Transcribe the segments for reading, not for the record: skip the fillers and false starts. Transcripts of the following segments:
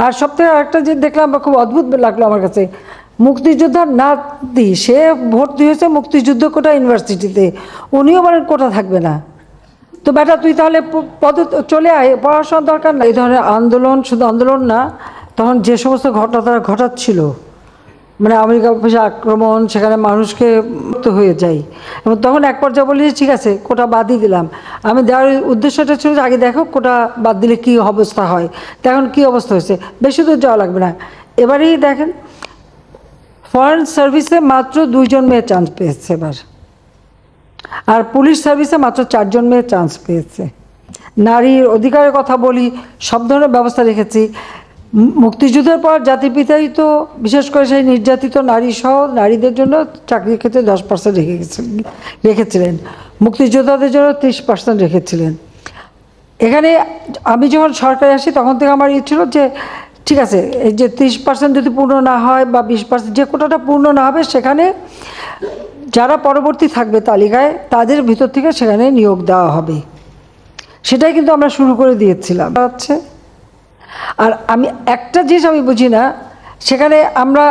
আর সবথেকে আরেকটা যে দেখলাম খুব অদ্ভুত লাগলো আমার কাছে, মুক্তিযোদ্ধার নাতি সে ভর্তি হয়েছে মুক্তিযুদ্ধ কোটা ইউনিভার্সিটিতে, উনিও বলেন কোটা থাকবে না। তো বেটা তুই তাহলে পদে চলে আয়, পড়াশোনার দরকার না। এই ধরনের আন্দোলন, শুধু আন্দোলন না, তখন যে সমস্ত ঘটনা তারা ঘটাচ্ছিল, মানে আমেরিকা অফিসে আক্রমণ, সেখানে মানুষকে মুক্ত হয়ে যায়। এবং তখন এক পর্যায়ে বলি ঠিক আছে কোটা বাদই দিলাম। আমি দেওয়ার উদ্দেশ্যটা ছিল যে আগে দেখো কোটা বাদ দিলে কী অবস্থা হয়। এখন কী অবস্থা হয়েছে, বেশি দূর যাওয়া লাগবে না। এবারেই দেখেন ফরেন সার্ভিসে মাত্র 2 জন মেয়ে চান্স পেয়েছে এবার, আর পুলিশ সার্ভিসে মাত্র 4 জন মেয়ে চান্স পেয়েছে। নারীর অধিকারের কথা বলি, সব ধরনের ব্যবস্থা রেখেছি। মুক্তিযুদ্ধের পর জাতির পিতাই তো বিশেষ করে সেই নির্যাতিত নারী সহ নারীদের জন্য চাকরির ক্ষেত্রে 10% রেখেছিলেন, মুক্তিযোদ্ধাদের জন্য 30% রেখেছিলেন। এখানে আমি যখন সরকারে আসি তখন থেকে আমার ছিল যে ঠিক আছে এই যে 30% যদি পূর্ণ না হয় বা 20% যে কোটাটা পূর্ণ না হবে, সেখানে যারা পরবর্তী থাকবে তালিকায় তাদের ভিতর থেকে সেখানে নিয়োগ দেওয়া হবে। সেটাই কিন্তু আমরা শুরু করে দিয়েছিলাম। আচ্ছা, আর আমি একটা জিনিস আমি বুঝি না, সেখানে আমরা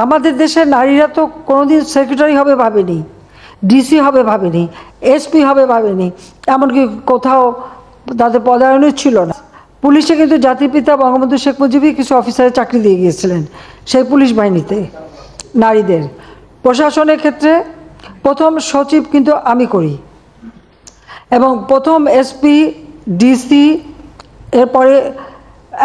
আমাদের দেশের নারীরা তো কোনোদিন সেক্রেটারি হবে ভাবেনি, ডিসি হবে ভাবেনি, এসপি হবে ভাবেনি, এমনকি কোথাও তাদের পদায়নও ছিল না। পুলিশে কিন্তু জাতির পিতা বঙ্গবন্ধু শেখ মুজিবই কিছু অফিসারের চাকরি দিয়ে গিয়েছিলেন সেই পুলিশ বাহিনীতে নারীদের। প্রশাসনের ক্ষেত্রে প্রথম সচিব কিন্তু আমি করি, এবং প্রথম এসপি, ডিসি, এরপরে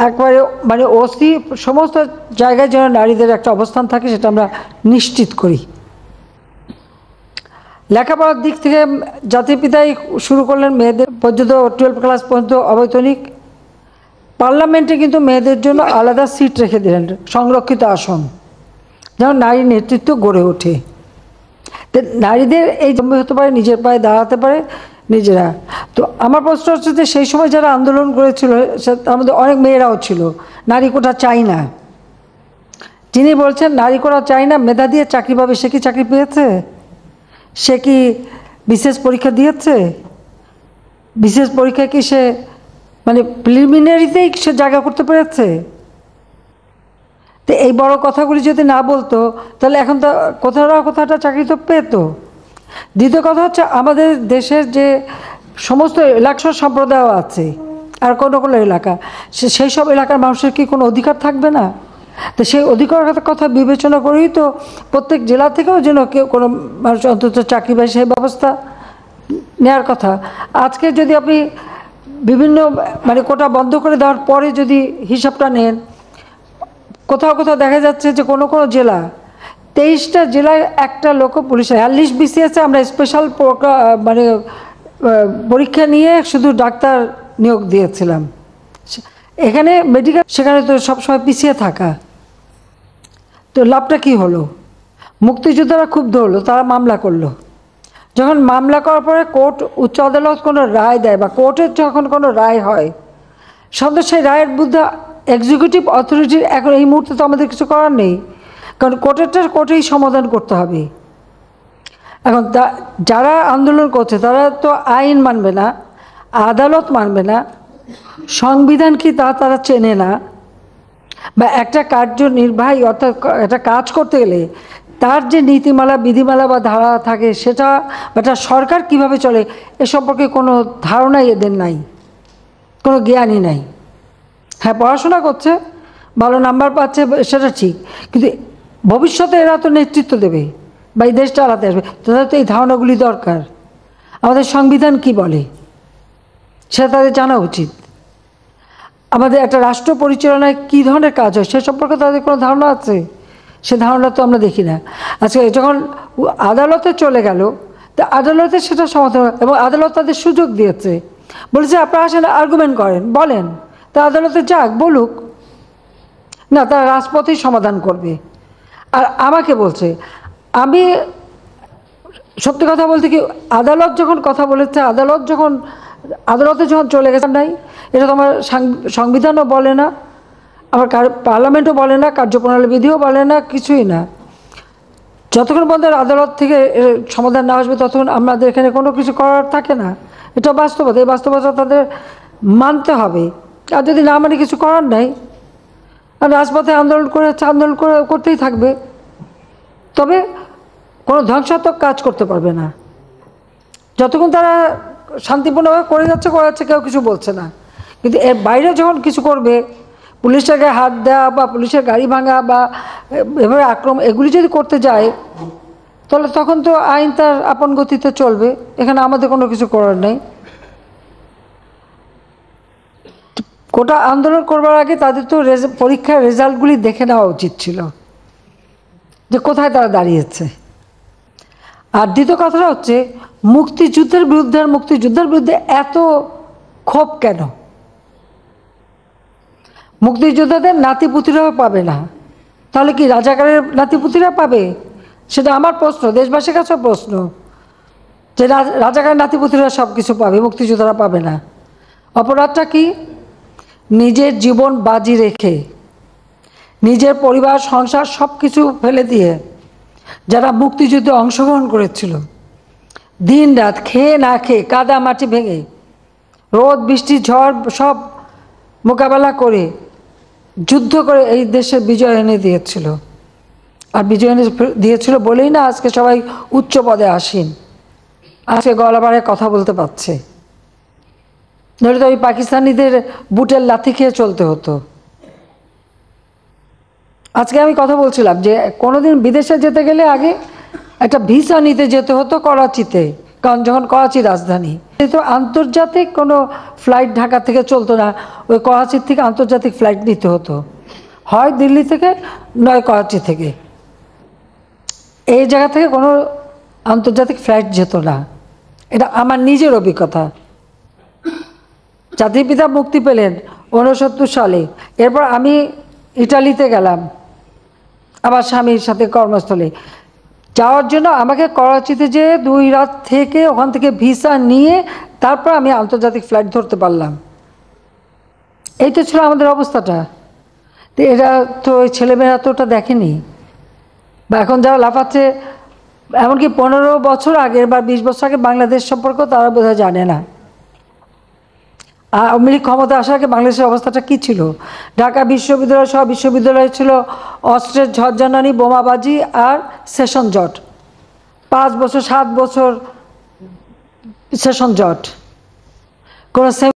একবারে মানে ওসি, সমস্ত জায়গায় যেন নারীদের একটা অবস্থান থাকে সেটা আমরা নিশ্চিত করি। লেখাপড়ার দিক থেকে জাতির পিতাই শুরু করলেন মেয়েদের পর্যন্ত 12 ক্লাস পর্যন্ত অবৈতনিক। পার্লামেন্টে কিন্তু মেয়েদের জন্য আলাদা সিট রেখে দিলেন, সংরক্ষিত আসন, যেন নারী নেতৃত্ব গড়ে ওঠে। নারীদের এই জন্মে হতে পারে, নিজের পায়ে দাঁড়াতে পারে নিজেরা। তো আমার প্রশ্ন হচ্ছে যে সেই সময় যারা আন্দোলন করেছিল তার মধ্যে অনেক মেয়েরাও ছিল। নারী কোটা চাই না, যিনি বলছেন নারী কোটা চাই না, মেধা দিয়ে চাকরি পাবে, সে কি চাকরি পেয়েছে? সে কি বিশেষ পরীক্ষা দিয়েছে? বিশেষ পরীক্ষা কি সে মানে প্রিলিমিনারিতেই সে জায়গা করতে পেরেছে? তো এই বড় কথাগুলি যদি না বলতো তাহলে এখন তো কোথাও না কোথাওটা চাকরি তো পেত। দ্বিতীয় কথা হচ্ছে আমাদের দেশের যে সমস্ত এলাকা সম্প্রদায় আছে আর কোনো কোনো এলাকা, সেই সব এলাকার মানুষের কি কোনো অধিকার থাকবে না? তো সেই অধিকারের কথা বিবেচনা করেই তো প্রত্যেক জেলা থেকেও যেন কেউ কোনো মানুষ অন্তত চাকরি পায় সেই ব্যবস্থা নেওয়ার কথা। আজকে যদি আপনি বিভিন্ন মানে কোটা বন্ধ করে দেওয়ার পরে যদি হিসাবটা নেন, কোথাও কোথাও দেখা যাচ্ছে যে কোনো কোনো জেলা 23টা জেলায় একটা লোক পুলিশ 42 বিসিএসে আমরা স্পেশাল মানে পরীক্ষা নিয়ে শুধু ডাক্তার নিয়োগ দিয়েছিলাম। এখানে মেডিকেল, সেখানে তো সবসময় পিছিয়ে থাকা। তো লাভটা কি হলো? মুক্তিযোদ্ধারা খুব ধরলো, তারা মামলা করলো। যখন মামলা করার পরে কোর্ট, উচ্চ আদালত কোনো রায় দেয় বা কোর্টের যখন কোনো রায় হয়, সাধারণত সেই রায়ের বিরুদ্ধে এক্সিকিউটিভ অথরিটির এখন এই মুহূর্তে তো আমাদের কিছু করার নেই, কারণ কোর্টেই সমাধান করতে হবে। এখন যারা আন্দোলন করছে তারা তো আইন মানবে না, আদালত মানবে না, সংবিধান কি তারা চেনে না, বা একটা কার্যনির্বাহী অর্থাৎ একটা কাজ করতে গেলে তার যে নীতিমালা, বিধিমালা বা ধারা থাকে সেটা, বা একটা সরকার কীভাবে চলে এ সম্পর্কে কোনো ধারণাই এদের নাই, কোনো জ্ঞানই নাই। হ্যাঁ, পড়াশোনা করছে, ভালো নাম্বার পাচ্ছে, সেটা ঠিক, কিন্তু ভবিষ্যতে এরা তো নেতৃত্ব দেবে বা এই দেশ চালাতে আসবে, তাদের তো এই ধারণাগুলি দরকার। আমাদের সংবিধান কি বলে সেটা তাদের জানা উচিত। আমাদের একটা রাষ্ট্র পরিচালনায় কী ধরনের কাজ হয় সে সম্পর্কে তাদের কোনো ধারণা আছে? সে ধারণা তো আমরা দেখি না। আজকে যখন আদালতে চলে গেল, তা আদালতে সেটা সমাধান, এবং আদালত তাদের সুযোগ দিয়েছে, বলেছে আপনারা আসেন, আর্গুমেন্ট করেন, বলেন, তা আদালতে যাক, বলুক না, তারা রাজপথেই সমাধান করবে। আর আমাকে বলছে, আমি সত্যি কথা বলতে কি, আদালত যখন কথা বলেছে, আদালতে যখন চলে গেছে নাই, এটা তো আমার সংবিধানও বলে না, আমার পার্লামেন্টও বলে না, কার্যপ্রণালী বিধিও বলে না, কিছুই না। যতক্ষণ পর্যন্ত আদালত থেকে সমাধান না আসবে ততক্ষণ আমাদের এখানে কোনো কিছু করার থাকে না। এটা বাস্তবতা, এই বাস্তবতা তাদের মানতে হবে। আর যদি না মানে কিছু করার নাই, আর রাজপথে আন্দোলন করে করতেই থাকবে, তবে কোনো ধ্বংসাত্মক কাজ করতে পারবে না। যতক্ষণ তারা শান্তিপূর্ণভাবে করে যাচ্ছে কেউ কিছু বলছে না। কিন্তু এর বাইরে যখন কিছু করবে, পুলিশের গায়ে হাত দেওয়া বা পুলিশের গাড়ি ভাঙা বা এভাবে আক্রমণ, এগুলি যদি করতে যায়, তাহলে তখন তো আইন তার আপন গতিতে চলবে, এখানে আমাদের কোনো কিছু করার নেই। কোটা আন্দোলন করবার আগে তাদের তো পরীক্ষার রেজাল্টগুলি দেখে নেওয়া উচিত ছিল, যে কোথায় তারা দাঁড়িয়েছে। আর দ্বিতীয় কথাটা হচ্ছে, মুক্তিযুদ্ধের বিরুদ্ধে এত ক্ষোভ কেন? মুক্তিযোদ্ধাদের নাতিপুতিরাও পাবে না, তাহলে কি রাজাকারের নাতিপুতিরা পাবে? সেটা আমার প্রশ্ন, দেশবাসীর কাছেও প্রশ্ন, যে রাজাকারের নাতিপুতিরা সব কিছু পাবে, মুক্তিযোদ্ধারা পাবে না। অপরাধটা কি? নিজের জীবন বাজি রেখে, নিজের পরিবার সংসার সব কিছু ফেলে দিয়ে যারা মুক্তিযুদ্ধে অংশগ্রহণ করেছিল, দিন রাত খেয়ে না খেয়ে, কাদা মাটি ভেঙে, রোদ বৃষ্টি ঝড় সব মোকাবেলা করে, যুদ্ধ করে এই দেশে বিজয় এনে দিয়েছিল। আর বিজয় এনে দিয়েছিল বলেই না আজকে সবাই উচ্চ পদে আসীন, আজকে গলাবারে কথা বলতে পারছে। নইলে তো ওই পাকিস্তানিদের বুটের লাথি খেয়ে চলতে হতো। আজকে আমি কথা বলছিলাম যে কোনোদিন বিদেশে যেতে গেলে আগে একটা ভিসা নিতে যেতে হতো করাচিতে, কারণ যখন করাচি রাজধানী, তো আন্তর্জাতিক কোনো ফ্লাইট ঢাকা থেকে চলতো না, ওই করাচির থেকে আন্তর্জাতিক ফ্লাইট নিতে হতো, হয় দিল্লি থেকে নয় করাচি থেকে। এই জায়গা থেকে কোনো আন্তর্জাতিক ফ্লাইট যেত না, এটা আমার নিজের অভিজ্ঞতা। জাতির পিতা মুক্তি পেলেন 69 সালে, এরপর আমি ইটালিতে গেলাম আমার স্বামীর সাথে কর্মস্থলে। যাওয়ার জন্য আমাকে করাচিতে যে 2 রাত থেকে ওখান থেকে ভিসা নিয়ে তারপর আমি আন্তর্জাতিক ফ্লাইট ধরতে পারলাম। এই তো ছিল আমাদের অবস্থাটা। তো এরা তো ওই ছেলেমেয়েরা তো ওটা দেখেনি, বা এখন যারা লাফাচ্ছে, এমনকি 15 বছর আগে বা 20 বছর আগে বাংলাদেশ সম্পর্কে তারা বোধহয় জানে না। আওয়ামী লীগ ক্ষমতা আসার আগে বাংলাদেশের অবস্থাটা কী ছিল? ঢাকা বিশ্ববিদ্যালয় সহ বিশ্ববিদ্যালয় ছিল অস্ত্রের ঝড়ঝানি, বোমাবাজি আর সেশন জট। 5 বছর 7 বছর সেশন জট, কোনো